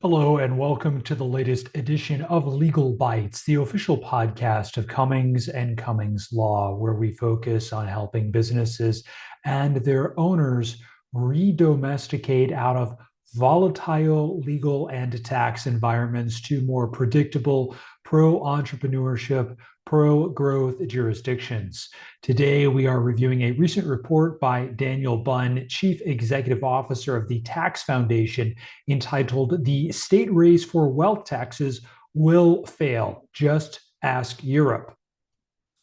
Hello, and welcome to the latest edition of Legal Bites, the official podcast of Cummings and Cummings Law, where we focus on helping businesses and their owners re-domesticate out of volatile legal and tax environments to more predictable pro-entrepreneurship, pro-growth jurisdictions. Today, we are reviewing a recent report by Daniel Bunn, Chief Executive Officer of the Tax Foundation, entitled "The State Race for Wealth Taxes Will Fail. Just Ask Europe."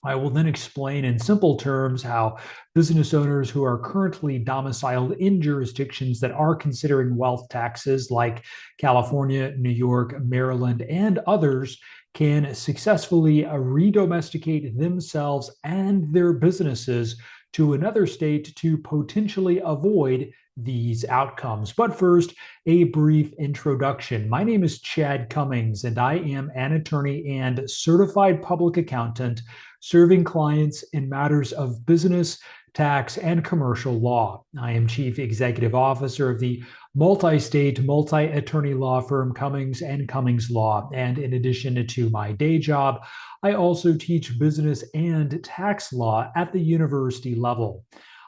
I will then explain in simple terms how business owners who are currently domiciled in jurisdictions that are considering wealth taxes, like California, New York, Maryland, and others, can successfully redomesticate themselves and their businesses to another state to potentially avoid these outcomes. But first, a brief introduction. My name is Chad Cummings, and I am an attorney and certified public accountant serving clients in matters of business, tax, and commercial law. I am Chief Executive Officer of the multi-state, multi-attorney law firm Cummings and Cummings Law. And in addition to my day job, I also teach business and tax law at the university level.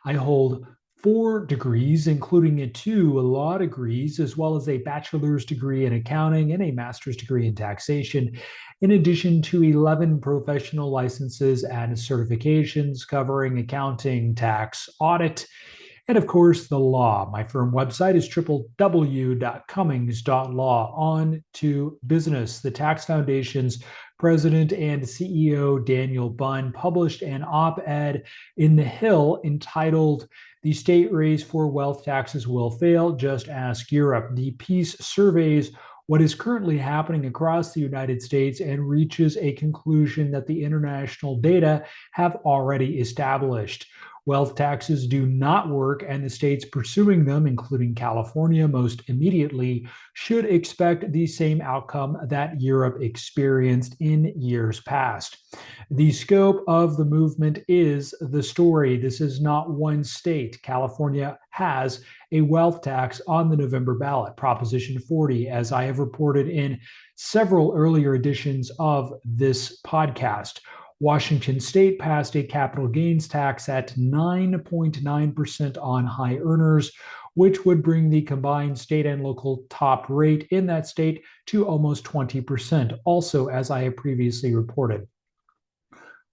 I hold 4 degrees, including 2 law degrees, as well as a bachelor's degree in accounting and a master's degree in taxation, in addition to 11 professional licenses and certifications covering accounting, tax, audit, and of course, the law. My firm website is www.cummings.law. On to business. The Tax Foundation's president and CEO, Daniel Bunn, published an op-ed in The Hill entitled "The State Race for Wealth Taxes Will Fail. Just Ask Europe." The piece surveys what is currently happening across the United States and reaches a conclusion that the international data have already established. Wealth taxes do not work, and the states pursuing them, including California most immediately, should expect the same outcome that Europe experienced in years past. The scope of the movement is the story. This is not one state. California has a wealth tax on the November ballot, Proposition 40, as I have reported in several earlier editions of this podcast. Washington State passed a capital gains tax at 9.9% on high earners, which would bring the combined state and local top rate in that state to almost 20%, also, as I have previously reported.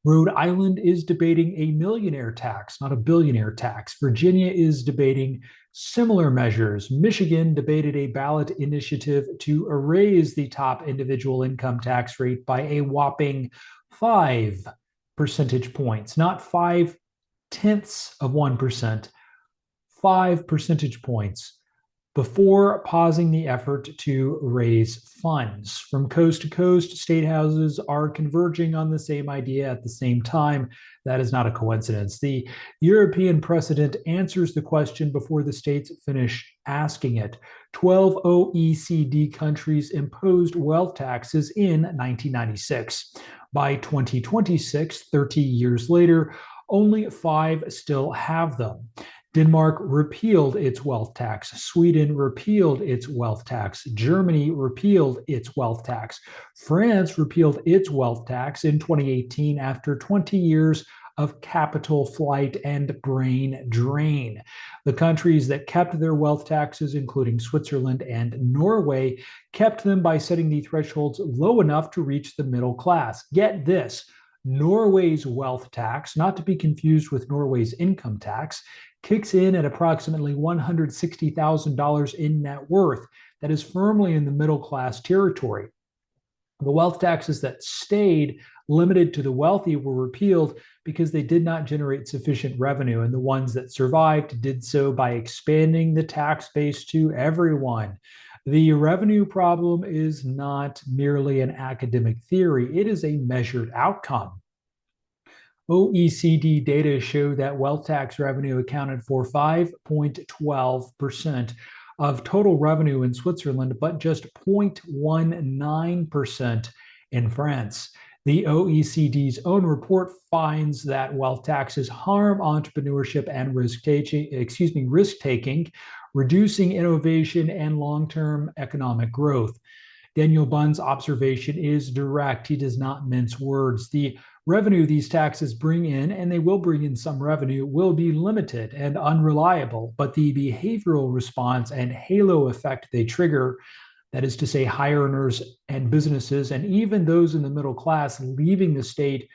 Rhode Island is debating a millionaire tax, not a billionaire tax. Virginia is debating similar measures. Michigan debated a ballot initiative to raise the top individual income tax rate by a whopping 5 percentage points, not 0.5%, 5 percentage points, before pausing the effort to raise funds. From coast to coast, state houses are converging on the same idea at the same time. That is not a coincidence. The European precedent answers the question before the states finish asking it. 12 OECD countries imposed wealth taxes in 1996. By 2026, 30 years later, only 5 still have them. Denmark repealed its wealth tax. Sweden repealed its wealth tax. Germany repealed its wealth tax. France repealed its wealth tax in 2018 after 20 years of capital flight and brain drain. The countries that kept their wealth taxes, including Switzerland and Norway, kept them by setting the thresholds low enough to reach the middle class. Get this. Norway's wealth tax, not to be confused with Norway's income tax, kicks in at approximately $160,000 in net worth. That is firmly in the middle class territory. The wealth taxes that stayed limited to the wealthy were repealed because they did not generate sufficient revenue, and the ones that survived did so by expanding the tax base to everyone. The revenue problem is not merely an academic theory, it is a measured outcome. OECD data show that wealth tax revenue accounted for 5.12% of total revenue in Switzerland, but just 0.19% in France. The OECD's own report finds that wealth taxes harm entrepreneurship and risk taking, reducing innovation and long-term economic growth. Daniel Bunn's observation is direct. He does not mince words. The revenue these taxes bring in, and they will bring in some revenue, will be limited and unreliable, but the behavioral response and halo effect they trigger, that is to say, high earners and businesses, and even those in the middle class leaving the state,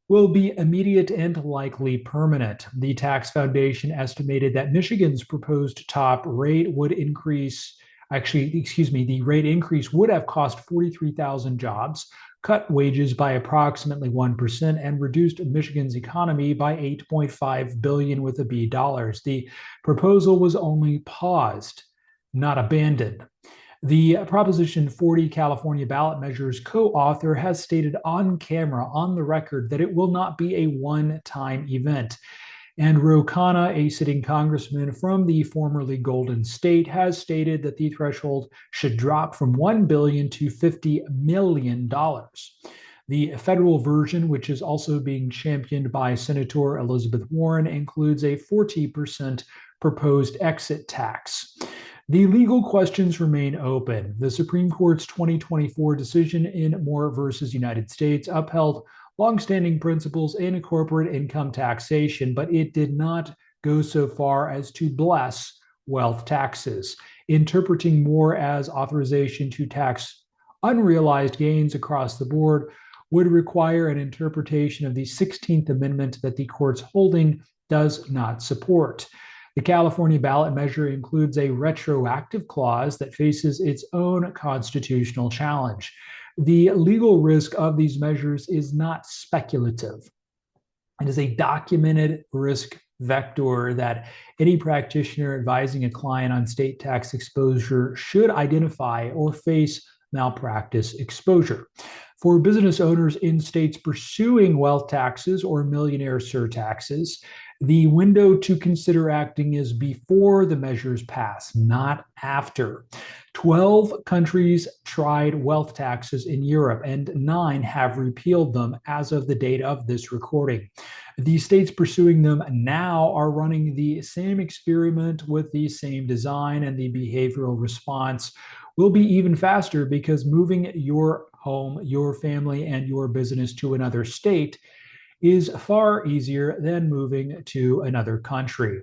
will be immediate and likely permanent. The Tax Foundation estimated that Michigan's proposed top rate would increase, the rate increase would have cost 43,000 jobs, cut wages by approximately 1%, and reduced Michigan's economy by 8.5 billion with a B dollars. The proposal was only paused, not abandoned. The Proposition 40 California ballot measures co-author has stated on camera, on the record, that it will not be a one-time event. And Ro Khanna, a sitting congressman from the formerly Golden State, has stated that the threshold should drop from $1 billion to $50 million. The federal version, which is also being championed by Senator Elizabeth Warren, includes a 40% proposed exit tax. The legal questions remain open. The Supreme Court's 2024 decision in Moore versus United States upheld longstanding principles in corporate income taxation, but it did not go so far as to bless wealth taxes, interpreting Moore as authorization to tax unrealized gains across the board would require an interpretation of the 16th Amendment that the court's holding does not support. The California ballot measure includes a retroactive clause that faces its own constitutional challenge. The legal risk of these measures is not speculative. It is a documented risk vector that any practitioner advising a client on state tax exposure should identify or face malpractice exposure. For business owners in states pursuing wealth taxes or millionaire surtaxes, the window to consider acting is before the measures pass, not after. 12 countries tried wealth taxes in Europe, and 9 have repealed them as of the date of this recording. The states pursuing them now are running the same experiment with the same design, and the behavioral response will be even faster because moving your home, your family, and your business to another state is far easier than moving to another country.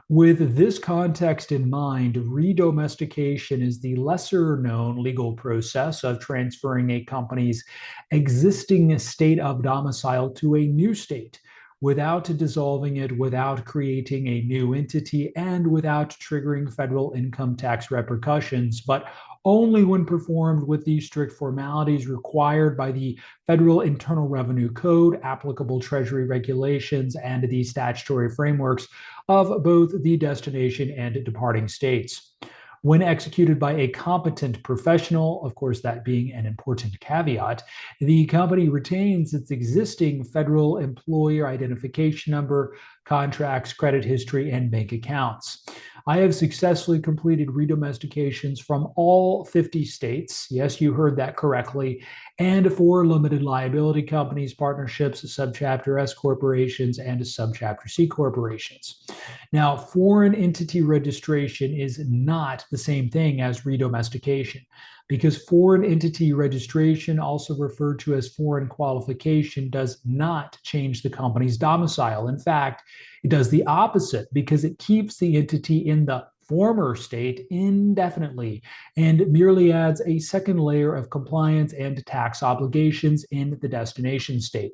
With this context in mind, redomestication is the lesser known legal process of transferring a company's existing state of domicile to a new state without dissolving it, without creating a new entity, and without triggering federal income tax repercussions, but only when performed with the strict formalities required by the Federal Internal Revenue Code, applicable Treasury regulations, and the statutory frameworks of both the destination and departing states. When executed by a competent professional, of course, that being an important caveat, the company retains its existing federal employer identification number, contracts, credit history, and bank accounts. I have successfully completed redomestications from all 50 states. Yes, you heard that correctly. And for limited liability companies, partnerships, subchapter S corporations, and subchapter C corporations. Now, foreign entity registration is not the same thing as redomestication, because foreign entity registration, also referred to as foreign qualification, does not change the company's domicile. In fact, it does the opposite because it keeps the entity in the former state indefinitely and merely adds a second layer of compliance and tax obligations in the destination state.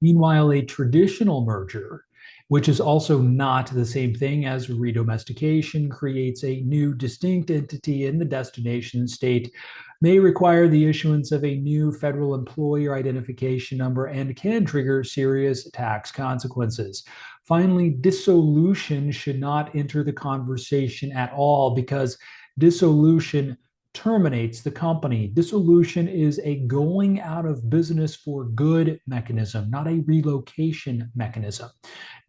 Meanwhile, a traditional merger, which is also not the same thing as redomestication, creates a new distinct entity in the destination state, may require the issuance of a new federal employer identification number, and can trigger serious tax consequences. Finally, dissolution should not enter the conversation at all because dissolution terminates the company. Dissolution is a going out of business for good mechanism, not a relocation mechanism.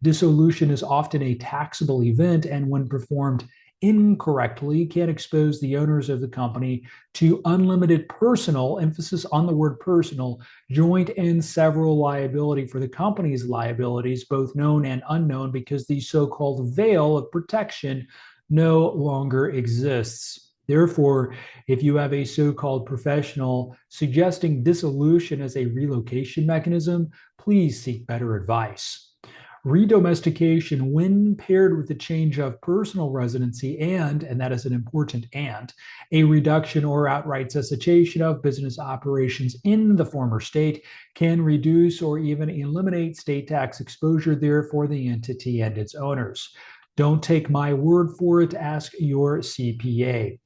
Dissolution is often a taxable event, and when performed incorrectly can expose the owners of the company to unlimited personal, emphasis on the word personal, joint and several liability for the company's liabilities, both known and unknown, because the so-called veil of protection no longer exists. Therefore, if you have a so-called professional suggesting dissolution as a relocation mechanism, please seek better advice. Redomestication, when paired with the change of personal residency and that is an important and, a reduction or outright cessation of business operations in the former state, can reduce or even eliminate state tax exposure there for the entity and its owners. Don't take my word for it, ask your CPA.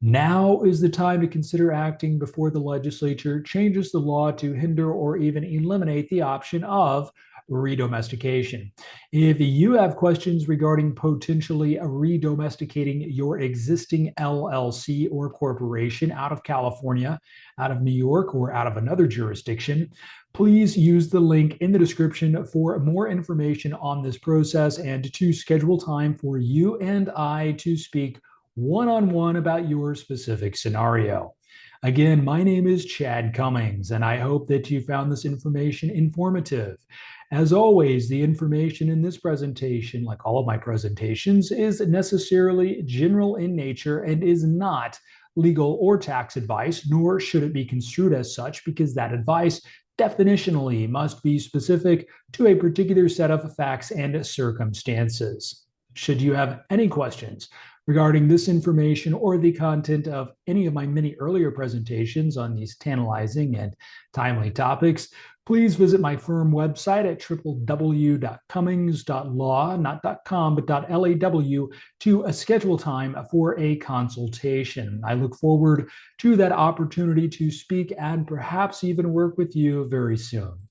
Now is the time to consider acting before the legislature changes the law to hinder or even eliminate the option of redomestication. If you have questions regarding potentially redomesticating your existing LLC or corporation out of California, out of New York, or out of another jurisdiction, please use the link in the description for more information on this process and to schedule time for you and I to speak one-on-one about your specific scenario. Again, my name is Chad Cummings, and I hope that you found this information informative. As always, the information in this presentation, like all of my presentations, is necessarily general in nature and is not legal or tax advice, nor should it be construed as such, because that advice definitionally must be specific to a particular set of facts and circumstances. Should you have any questions regarding this information or the content of any of my many earlier presentations on these tantalizing and timely topics, please visit my firm website at www.cummings.law, not .com, but .law, to schedule time for a consultation. I look forward to that opportunity to speak and perhaps even work with you very soon.